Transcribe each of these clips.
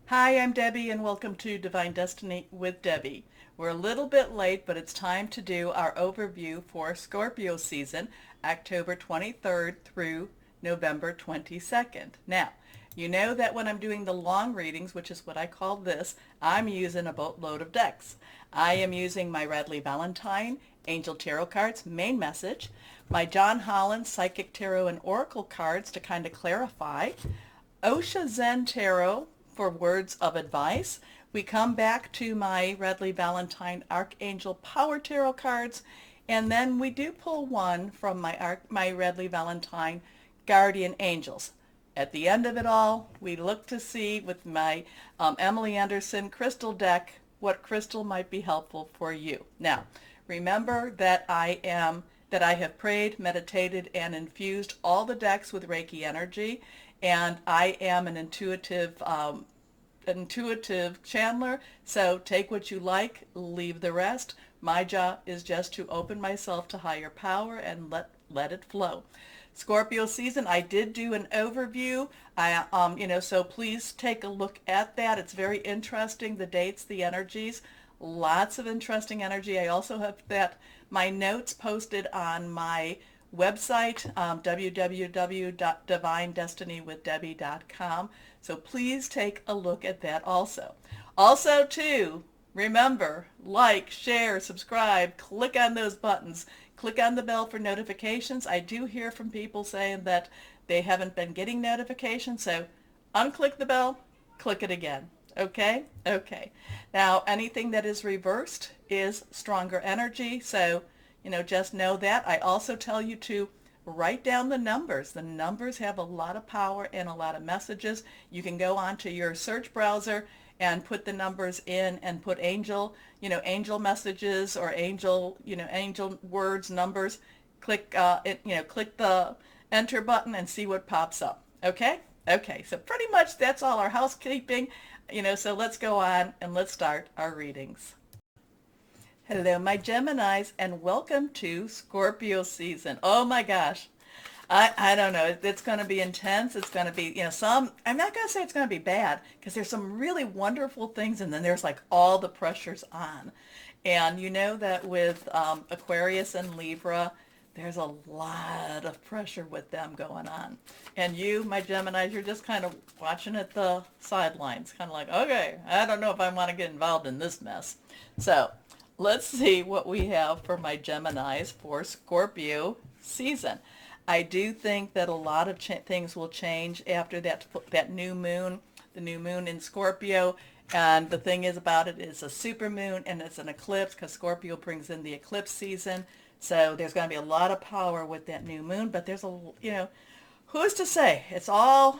Hi, I'm Debbie and welcome to Divine Destiny with Debbie. We're a little bit late, but it's time to do our overview for Scorpio season, October 23rd through November 22nd. Now, you know that when I'm doing the long readings, which is what I call this, I'm using a boatload of decks. I am using my Radley Valentine Angel Tarot cards, main message, my John Holland Psychic Tarot and Oracle cards to kind of clarify, Osha Zen Tarot for words of advice. We come back to my Radley Valentine Archangel Power Tarot cards, and then we do pull one from my Radley Valentine Guardian Angels. At the end of it all, we look to see with my Emily Anderson crystal deck what crystal might be helpful for you. Now, remember that I have prayed, meditated, and infused all the decks with Reiki energy, and I am an intuitive channeler, so take what you like, leave the rest. My job is just to open myself to higher power and let it flow. Scorpio season, I did do an overview. So please take a look at that. It's very interesting, the dates, the energies, lots of interesting energy. I also have my notes posted on my website, www.divinedestinywithdebbie.com. So please take a look at that also. Also, too, remember, like, share, subscribe, click on those buttons. Click on the bell for notifications. I do hear from people saying that they haven't been getting notifications, so unclick the bell, click it again. Okay? Okay. Now, anything that is reversed is stronger energy, so, just know that. I also tell you to write down the numbers. The numbers have a lot of power and a lot of messages. You can go onto your search browser and put the numbers in and put angel messages or angel words, numbers. Click click the enter button and see what pops up. Okay? Okay. So pretty much that's all our housekeeping. So let's go on and let's start our readings. Hello, my Geminis, and welcome to Scorpio season. Oh my gosh. I don't know. It's going to be intense. It's going to be, I'm not going to say it's going to be bad because there's some really wonderful things, and then there's like all the pressures on. And you know that with Aquarius and Libra, there's a lot of pressure with them going on. And you, my Geminis, you're just kind of watching at the sidelines, kind of like, okay, I don't know if I want to get involved in this mess. So let's see what we have for my Geminis for Scorpio season. I do think that a lot of things will change after that new moon, the new moon in Scorpio. And the thing is about it is a super moon and it's an eclipse because Scorpio brings in the eclipse season. So there's going to be a lot of power with that new moon. But there's who's to say? It's all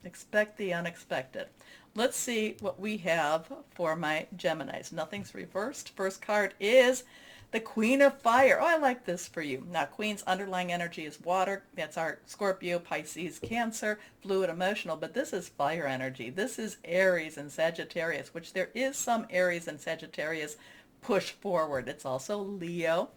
expect the unexpected. Let's see what we have for my Geminis. Nothing's reversed. First card is the Queen of Fire. Oh, I like this for you. Now, Queen's underlying energy is water. That's our Scorpio, Pisces, Cancer, fluid, emotional. But this is fire energy. This is Aries and Sagittarius, which there is some Aries and Sagittarius push forward. It's also Leo,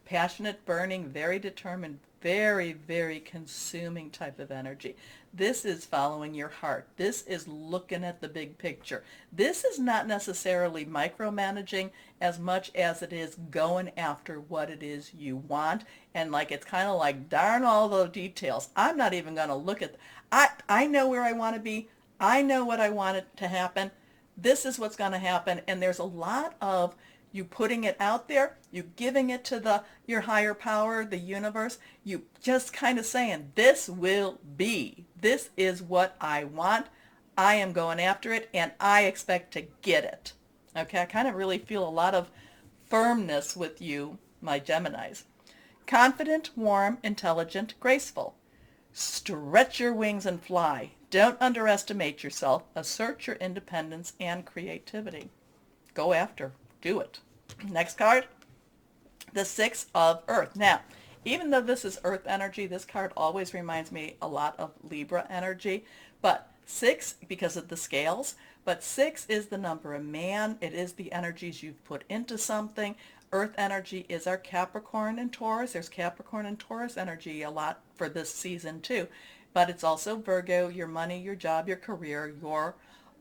passionate, burning, very determined, very, very consuming type of energy. This is following your heart. This is looking at the big picture. This is not necessarily micromanaging as much as it is going after what it is you want. And it's kind of like, darn all the details. I'm not even going to look at, I know where I want to be. I know what I want it to happen. This is what's going to happen. And there's a lot of you putting it out there, you giving it to your higher power, the universe, you just kind of saying, this will be. This is what I want. I am going after it, and I expect to get it. Okay, I kind of really feel a lot of firmness with you, my Geminis. Confident, warm, intelligent, graceful. Stretch your wings and fly. Don't underestimate yourself. Assert your independence and creativity. Go after. Do it. Next card, the Six of Earth. Now, even though this is Earth energy, this card always reminds me a lot of Libra energy. But 6, because of the scales, but 6 is the number of man. It is the energies you've put into something. Earth energy is our Capricorn and Taurus. There's Capricorn and Taurus energy a lot for this season too. But it's also Virgo, your money, your job, your career, your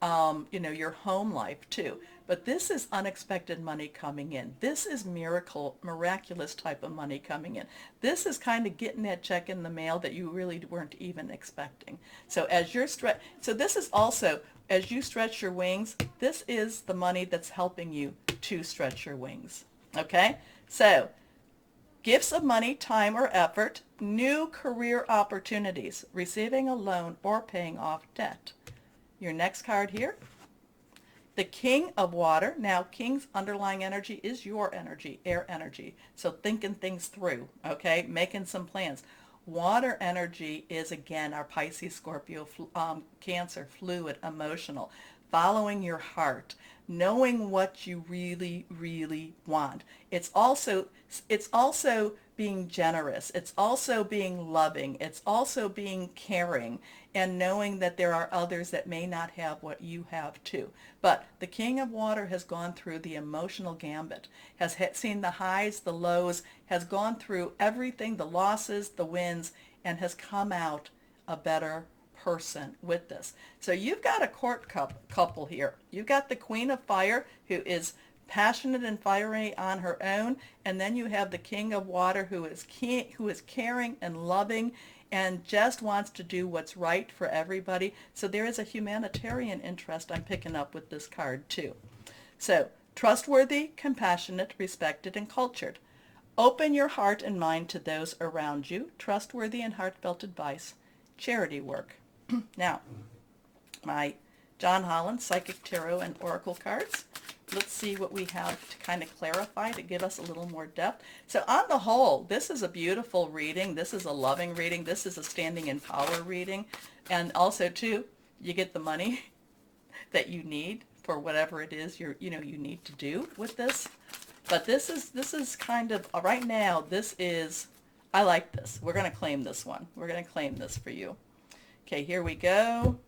your home life too. But this is unexpected money coming in. This is miraculous type of money coming in. This is kind of getting that check in the mail that you really weren't even expecting. So so this is also, as you stretch your wings, this is the money that's helping you to stretch your wings. Okay? So, gifts of money, time, or effort, new career opportunities, receiving a loan, or paying off debt. Your next card here, the King of Water. Now, King's underlying energy is your energy, air energy. So thinking things through, okay, making some plans. Water energy is, again, our Pisces, Scorpio, Cancer, fluid, emotional, following your heart, knowing what you really, really want. It's also being generous. It's also being loving. It's also being caring and knowing that there are others that may not have what you have too. But the King of Water has gone through the emotional gambit, has seen the highs, the lows, has gone through everything, the losses, the wins, and has come out a better person with this. So you've got a court couple here. You've got the Queen of Fire, who is passionate and fiery on her own, and then you have the King of Water, who is caring and loving and just wants to do what's right for everybody. So there is a humanitarian interest I'm picking up with this card too. So trustworthy, compassionate, respected, and cultured. Open your heart and mind to those around you. Trustworthy and heartfelt advice. Charity work. Now, my John Holland Psychic Tarot and Oracle cards. Let's see what we have to kind of clarify to give us a little more depth. So on the whole, this is a beautiful reading. This is a loving reading. This is a standing in power reading. And also, too, you get the money that you need for whatever it is you need to do with this. But this is kind of, right now, I like this. We're going to claim this one. We're going to claim this for you. Okay, here we go.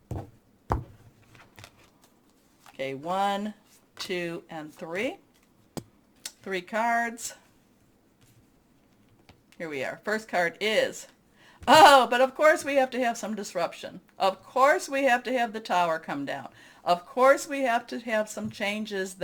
Okay, 1, 2, and 3. 3 cards. Here we are. First card is, but of course we have to have some disruption. Of course we have to have the tower come down. Of course we have to have some changes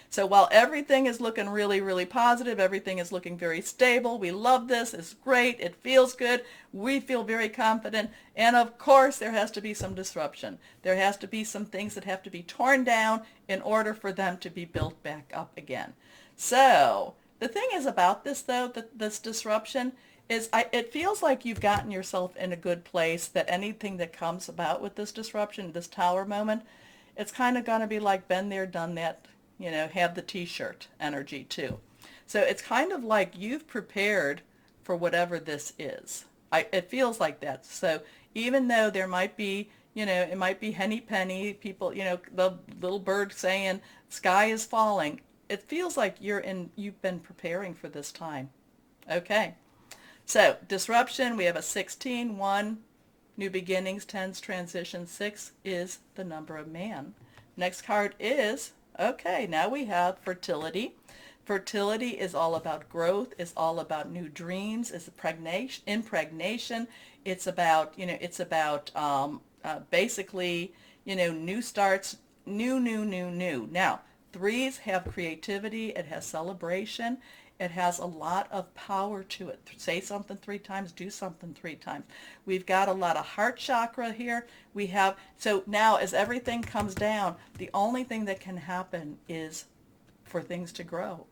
so while everything is looking really, really positive, everything is looking very stable, we love this, it's great, it feels good, we feel very confident, and of course there has to be some disruption. There has to be some things that have to be torn down in order for them to be built back up again. So the thing is about this, though, this disruption, it feels like you've gotten yourself in a good place, that anything that comes about with this disruption, this tower moment, it's kind of going to be like been there, done that, have the t-shirt energy too. So it's kind of like you've prepared for whatever this is. It feels like that. So even though there might be, it might be henny penny, people, the little bird saying sky is falling, it feels like you've been preparing for this time. Okay. So disruption, we have a 16, 1, new beginnings, 10's transition, 6 is the number of man. Next card is, okay, now we have fertility. Fertility is all about growth, is all about new dreams, is impregnation. It's about, basically, new starts, new. Now, 3s have creativity, it has celebration, it has a lot of power to it. Say something 3 times, do something 3 times. We've got a lot of heart chakra here. So now as everything comes down, the only thing that can happen is for things to grow.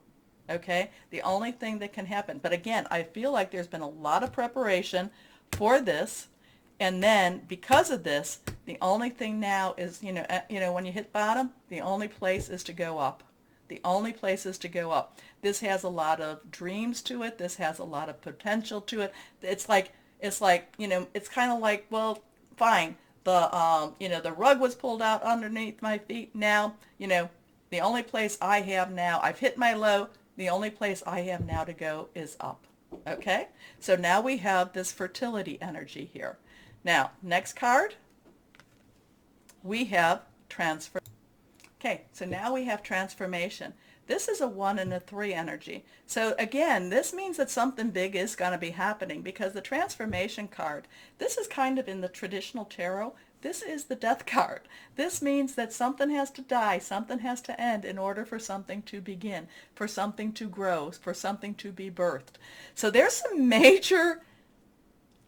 Okay? The only thing that can happen. But again, I feel like there's been a lot of preparation for this. And then because of this, the only thing now is, when you hit bottom, the only place is to go up. The only place is to go up. This has a lot of dreams to it. This has a lot of potential to it. It's kind of like, well, fine. The rug was pulled out underneath my feet. Now, the only place I have now, I've hit my low. The only place I have now to go is up. Okay? So now we have this fertility energy here. Now, next card, we have transfer. Okay, so now we have transformation. This is a 1 and a 3 energy. So again, this means that something big is going to be happening, because the transformation card, this is kind of in the traditional tarot, This is the death card. This means that something has to die, something has to end in order for something to begin, for something to grow, for something to be birthed. So there's some major,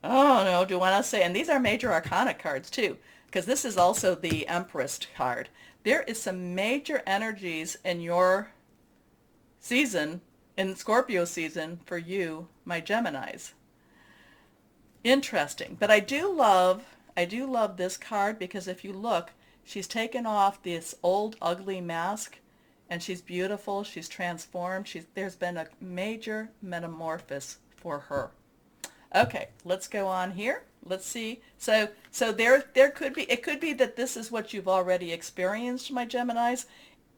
oh no, do I want to say, and these are major arcana cards too, because this is also the Empress card. There is some major energies in your season, in Scorpio season, for you, my Geminis. Interesting. But I do love this card, because if you look, she's taken off this old ugly mask and she's beautiful, she's transformed, there's been a major metamorphosis for her. Okay, let's go on here. Let's see. So there could be, it could be that this is what you've already experienced, my Geminis,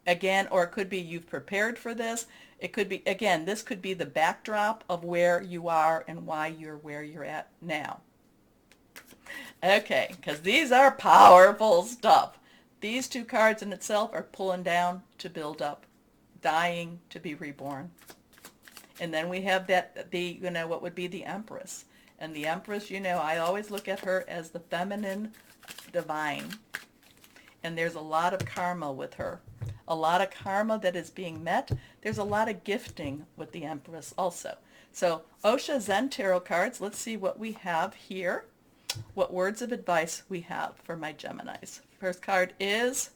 again, or it could be you've prepared for this. It could be, again, this could be the backdrop of where you are and why you're where you're at now. Okay, because these are powerful stuff. These two cards in itself are pulling down to build up, dying to be reborn. And then we have that, what would be the Empress. And the Empress, I always look at her as the feminine divine. And there's a lot of karma with her. A lot of karma that is being met. There's a lot of gifting with the Empress also. So Osha Zen Tarot cards, let's see what we have here. What words of advice we have for my Geminis. First card is,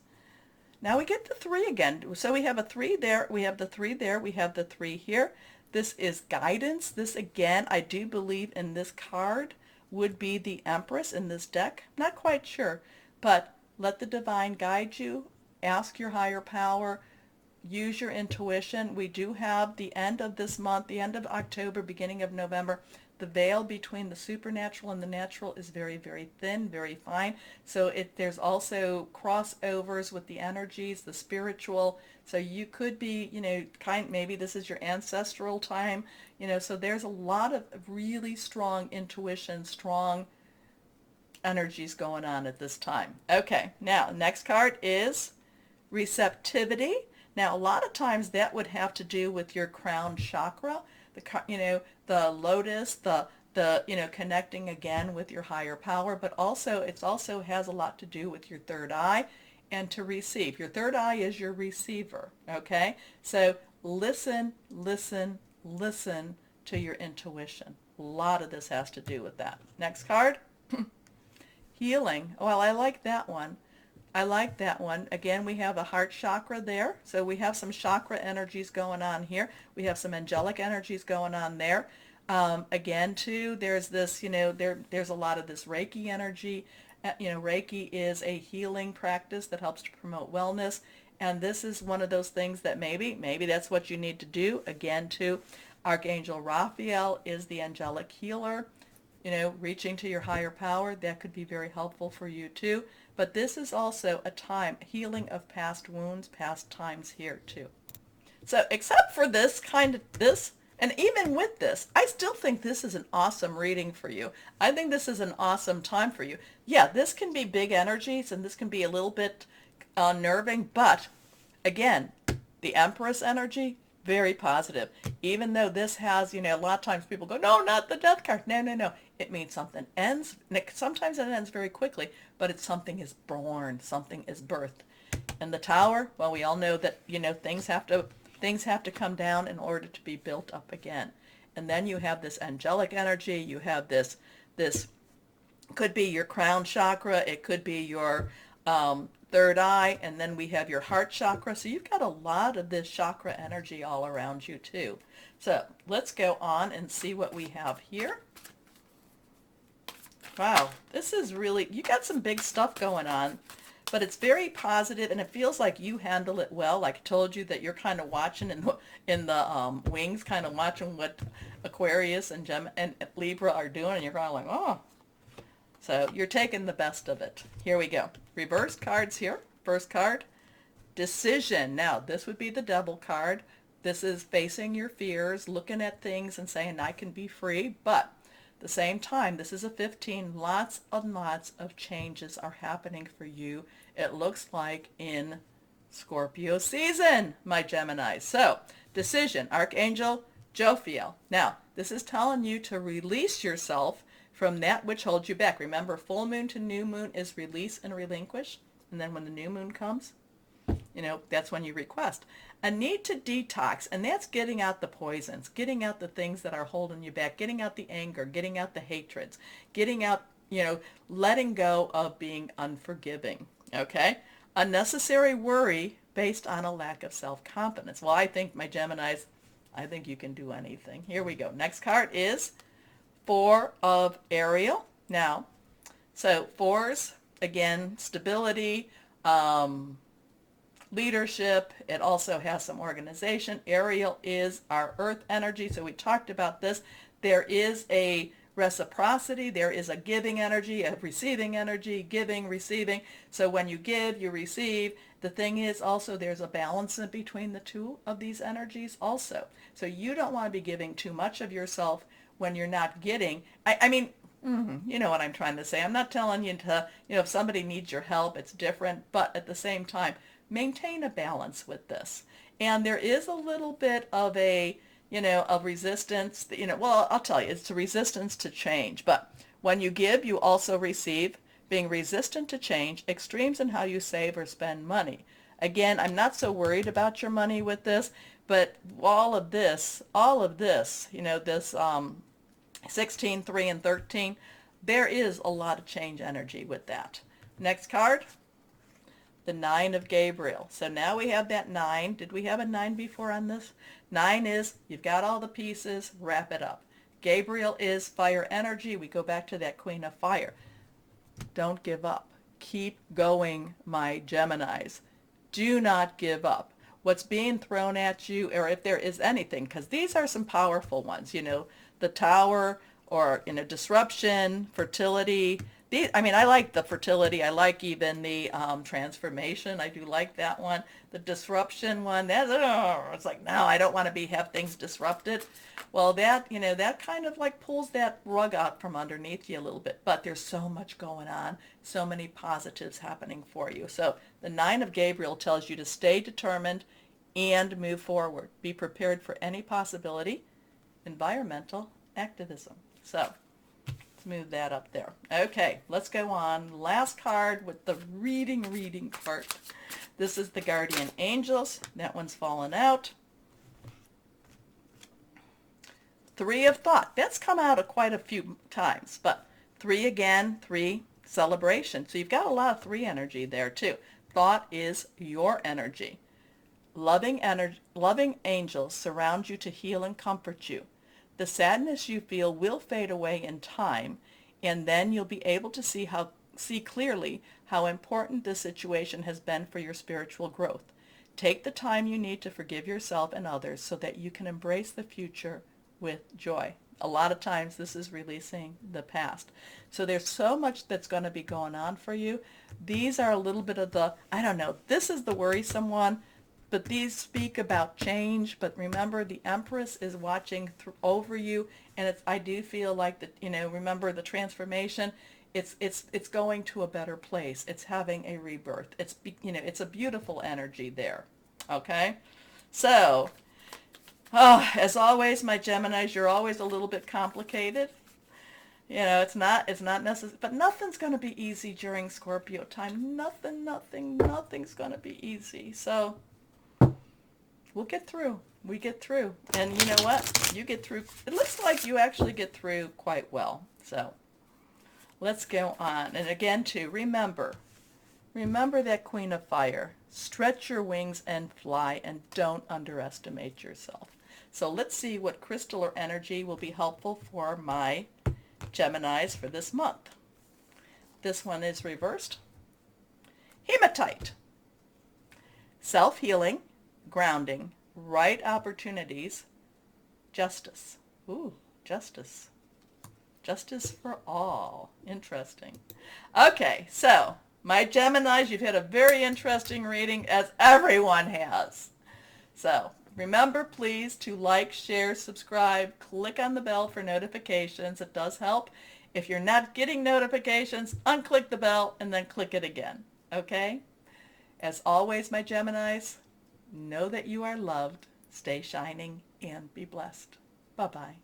now we get the 3 again. So we have a 3 there, we have the 3 there, we have the 3 here. This is guidance. This, again, I do believe in this card would be the Empress in this deck. Not quite sure, but let the divine guide you. Ask your higher power. Use your intuition. We do have the end of this month, the end of October, beginning of November. The veil between the supernatural and the natural is very, very thin, very fine. So there's also crossovers with the energies, the spiritual. So you could be, maybe this is your ancestral time, so there's a lot of really strong intuition, strong energies going on at this time. Okay, now next card is Receptivity. Now a lot of times that would have to do with your crown chakra, the lotus, the connecting again with your higher power, but also it also has a lot to do with your third eye and to receive. Your third eye is your receiver, okay? So listen, listen, listen to your intuition. A lot of this has to do with that. Next card, healing. Well, I like that one. I like that one. Again, we have a heart chakra there. So we have some chakra energies going on here. We have some angelic energies going on there. Again, too, there's this, there's a lot of this Reiki energy. Reiki is a healing practice that helps to promote wellness. And this is one of those things that maybe that's what you need to do. Again, too, Archangel Jophiel is the angelic healer. Reaching to your higher power, that could be very helpful for you too. But this is also a time, healing of past wounds, past times here too. So except for this, and even with this, I still think this is an awesome reading for you. I think this is an awesome time for you. Yeah, this can be big energies and this can be a little bit unnerving, but again, the Empress energy, very positive. Even though this has, a lot of times people go, no, not the death card. No. It means something ends. Sometimes it ends very quickly, but it's something is born, something is birthed. And the Tower, well, we all know that, things have to come down in order to be built up again. And then you have this angelic energy. You have this could be your crown chakra. It could be your third eye. And then we have your heart chakra. So you've got a lot of this chakra energy all around you too. So let's go on and see what we have here. Wow, this is really, you got some big stuff going on, but it's very positive and it feels like you handle it well. Like I told you that you're kind of watching in the wings, kind of watching what Aquarius and Libra are doing, and you're kind of like, oh. So you're taking the best of it. Here we go. Reverse cards here. First card, decision. Now, this would be the Devil card. This is facing your fears, looking at things and saying, I can be free, but at the same time, this is a 15. Lots of changes are happening for you. It looks like in Scorpio season, my Gemini. So, decision, Archangel Jophiel. Now, this is telling you to release yourself from that which holds you back. Remember, full moon to new moon is release and relinquish. And then when the new moon comes, that's when you request. A need to detox, and that's getting out the poisons, getting out the things that are holding you back, getting out the anger, getting out the hatreds, getting out, letting go of being unforgiving, okay? Unnecessary worry based on a lack of self-confidence. Well, I think, my Geminis, I think you can do anything. Here we go. Next card is Four of Ariel. Now, so fours, again, stability, leadership. It also has some organization. Ariel is our earth energy. So we talked about this. There is a reciprocity. There is a giving energy, a receiving energy, giving, receiving. So when you give, you receive. The thing is also there's a balance in between the two of these energies also. So you don't want to be giving too much of yourself when you're not getting. I mean, you know what I'm trying to say. I'm not telling you to, if somebody needs your help, it's different. But at the same time, maintain a balance with this. And there is a little bit of a, of resistance, well, I'll tell you, it's a resistance to change. But when you give, you also receive. Being resistant to change, extremes in how you save or spend money. Again, I'm not so worried about your money with this, but all of this, this 16, 3, and 13, there is a lot of change energy with that. Next card, the 9 of Gabriel. So now we have that 9. Did we have a 9 before on this? 9 is you've got all the pieces, wrap it up. Gabriel is fire energy. We go back to that Queen of Fire. Don't give up. Keep going, my Geminis. Do not give up. What's being thrown at you, or if there is anything, because these are some powerful ones, the Tower, or, disruption, fertility. I like the fertility. I like even the transformation. I do like that one. The disruption one, it's like, no, I don't want to have things disrupted. Well, that kind of like pulls that rug out from underneath you a little bit. But there's so much going on, so many positives happening for you. So the 9 of Gabriel tells you to stay determined and move forward. Be prepared for any possibility. Environmental activism. So let's move that up there. Okay, let's go on. Last card with the reading part. This is the Guardian Angels. That one's fallen out. 3 of Thought. That's come out quite a few times, but 3 again, 3, celebration. So you've got a lot of 3 energy there too. Thought is your energy. Loving angels surround you to heal and comfort you. The sadness you feel will fade away in time, and then you'll be able to see clearly how important this situation has been for your spiritual growth. Take the time you need to forgive yourself and others so that you can embrace the future with joy. A lot of times this is releasing the past. So there's so much that's going to be going on for you. These are a little bit of the, this is the worrisome one, but these speak about change. But remember, the Empress is watching over you, and I do feel like that, remember the transformation, it's going to a better place. It's having a rebirth. It's a beautiful energy there. Okay? So, as always, my Geminis, you're always a little bit complicated. It's not necessary, but nothing's going to be easy during Scorpio time. Nothing's going to be easy. So we'll get through. We get through. And you know what? You get through. It looks like you actually get through quite well. So let's go on. And again, too, remember that Queen of Fire. Stretch your wings and fly, and don't underestimate yourself. So let's see what crystal or energy will be helpful for my Geminis for this month. This one is reversed. Hematite. Self-healing, grounding, right opportunities, justice. Ooh, justice. Justice for all. Interesting. Okay, so my Geminis, you've had a very interesting reading, as everyone has. So remember, please, to like, share, subscribe, click on the bell for notifications. It does help. If you're not getting notifications, unclick the bell and then click it again. Okay? As always, my Geminis, know that you are loved. Stay shining and be blessed. Bye-bye.